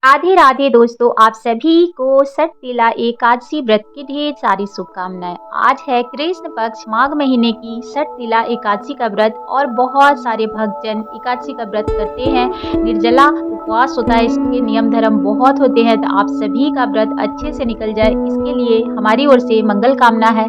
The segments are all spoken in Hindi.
राधे राधे दोस्तों, आप सभी को छठ तिला एकादशी व्रत की ढेर सारी शुभकामनाएं। आज है कृष्ण पक्ष माघ महीने की छठ तिला एकादशी का व्रत और बहुत सारे भक्तजन एकादशी का व्रत करते हैं। निर्जला उपवास होता है, इसके नियम धर्म बहुत होते हैं। तो आप सभी का व्रत अच्छे से निकल जाए, इसके लिए हमारी ओर से मंगल कामना है।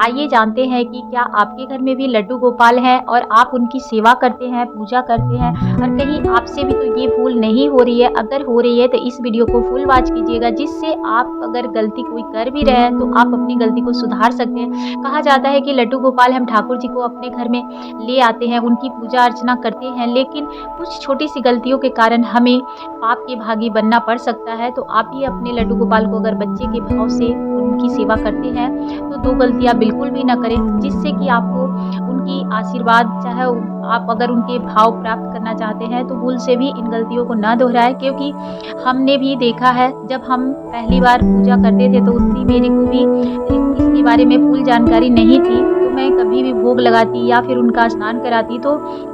आइए जानते हैं कि क्या आपके घर में भी लड्डू गोपाल हैं और आप उनकी सेवा करते हैं, पूजा करते हैं और कहीं आपसे भी तो ये भूल नहीं हो रही है। अगर हो रही है तो इस वीडियो को फुल वॉच कीजिएगा, जिससे आप अगर गलती कोई कर भी रहे हैं तो आप अपनी गलती को सुधार सकते हैं। कहा जाता है कि लड्डू गोपाल हम ठाकुर जी को अपने घर में ले आते हैं, उनकी पूजा अर्चना करते हैं, लेकिन कुछ छोटी सी गलतियों के कारण हमें पाप के भागी बनना पड़ सकता है। तो आप ही अपने लड्डू गोपाल को अगर बच्चे के भाव से उनकी सेवा करते हैं तो दो गलतियां बिल्कुल भी ना करें, जिससे कि आपको उनकी आशीर्वाद, चाहे आप अगर उनके भाव प्राप्त करना चाहते हैं तो भूल से भी इन गलतियों को ना दोहराएं। क्योंकि हमने भी देखा है, जब हम पहली बार पूजा करते थे तो उतनी मेरे को भी इसके बारे में फुल जानकारी नहीं थी। तो मैं कभी भी भोग लगाती या फिर उनका स्नान कराती तो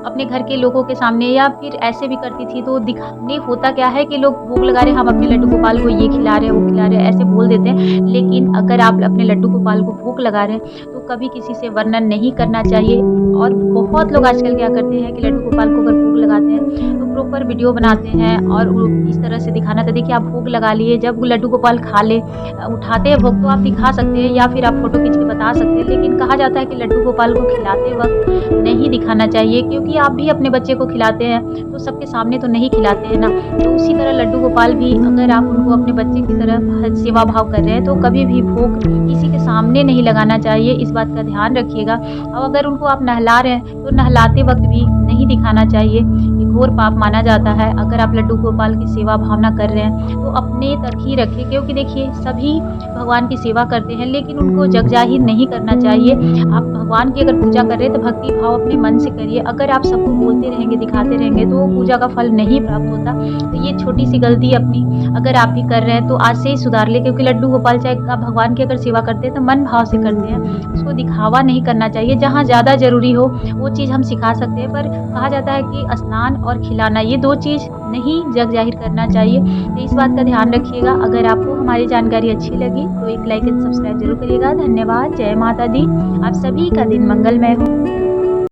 अपने घर के लोगों के सामने या फिर ऐसे भी करती थी, तो दिखाने होता क्या है कि लोग भोग लगा रहे हैं, हम अपने लड्डू गोपाल को ये खिला रहे हैं, वो खिला रहे हैं, ऐसे बोल देते हैं। लेकिन अगर आप अपने लड्डू गोपाल को भोग लगा रहे हैं तो कभी किसी से वर्णन नहीं करना चाहिए। और बहुत लोग आजकल क्या करते हैं कि लड्डू गोपाल को अगर भोग लगाते हैं तो प्रॉपर वीडियो बनाते हैं और इस तरह से दिखाना था, देखिए आप भोग लगा लिए, जब वो लड्डू गोपाल खा ले उठाते हैं भोग तो आप दिखा सकते हैं या फिर आप फोटो खींच के बता सकते हैं। लेकिन कहा जाता है कि लड्डू गोपाल को खिलाते वक्त नहीं दिखाना चाहिए, क्योंकि आप भी अपने बच्चे को खिलाते हैं तो सबके सामने तो नहीं खिलाते हैं ना। तो उसी तरह लड्डू गोपाल भी अगर आप उनको अपने बच्चे की तरह सेवा भाव कर रहे हैं तो कभी भी भोग किसी के सामने नहीं लगाना चाहिए, इस बात का ध्यान रखिएगा। और अगर उनको आप नहला रहे हैं तो नहलाते वक्त भी नहीं दिखाना चाहिए, ये घोर पाप माना जाता है। अगर आप लड्डू गोपाल की सेवा भावना कर रहे हैं तो अपने तक ही रखें, क्योंकि देखिए सभी भगवान की सेवा करते हैं लेकिन उनको जग जाहिर नहीं करना चाहिए। आप भगवान की अगर पूजा कर रहे हैं तो भक्ति भाव अपने मन से करिए। अगर आप सबको बोलते रहेंगे, दिखाते रहेंगे तो पूजा का फल नहीं प्राप्त होता। तो ये छोटी सी गलती अपनी अगर आप भी कर रहे हैं तो आज से ही सुधार ले, क्योंकि लड्डू गोपाल चाहे आप भगवान की अगर सेवा करते हैं तो मन भाव से करते हैं, उसको दिखावा नहीं करना चाहिए। जहाँ ज़्यादा ज़रूरी हो वो चीज़ हम सिखा सकते हैं, पर कहा जाता है कि स्नान और खिलाना ये दो चीज़ नहीं जग जाहिर करना चाहिए। तो इस बात का ध्यान रखिएगा। अगर आपको हमारी जानकारी अच्छी लगी तो एक लाइक एंड सब्सक्राइब जरूर करिएगा। धन्यवाद। जय माता दी। आप सभी का दिन मंगलमय हो।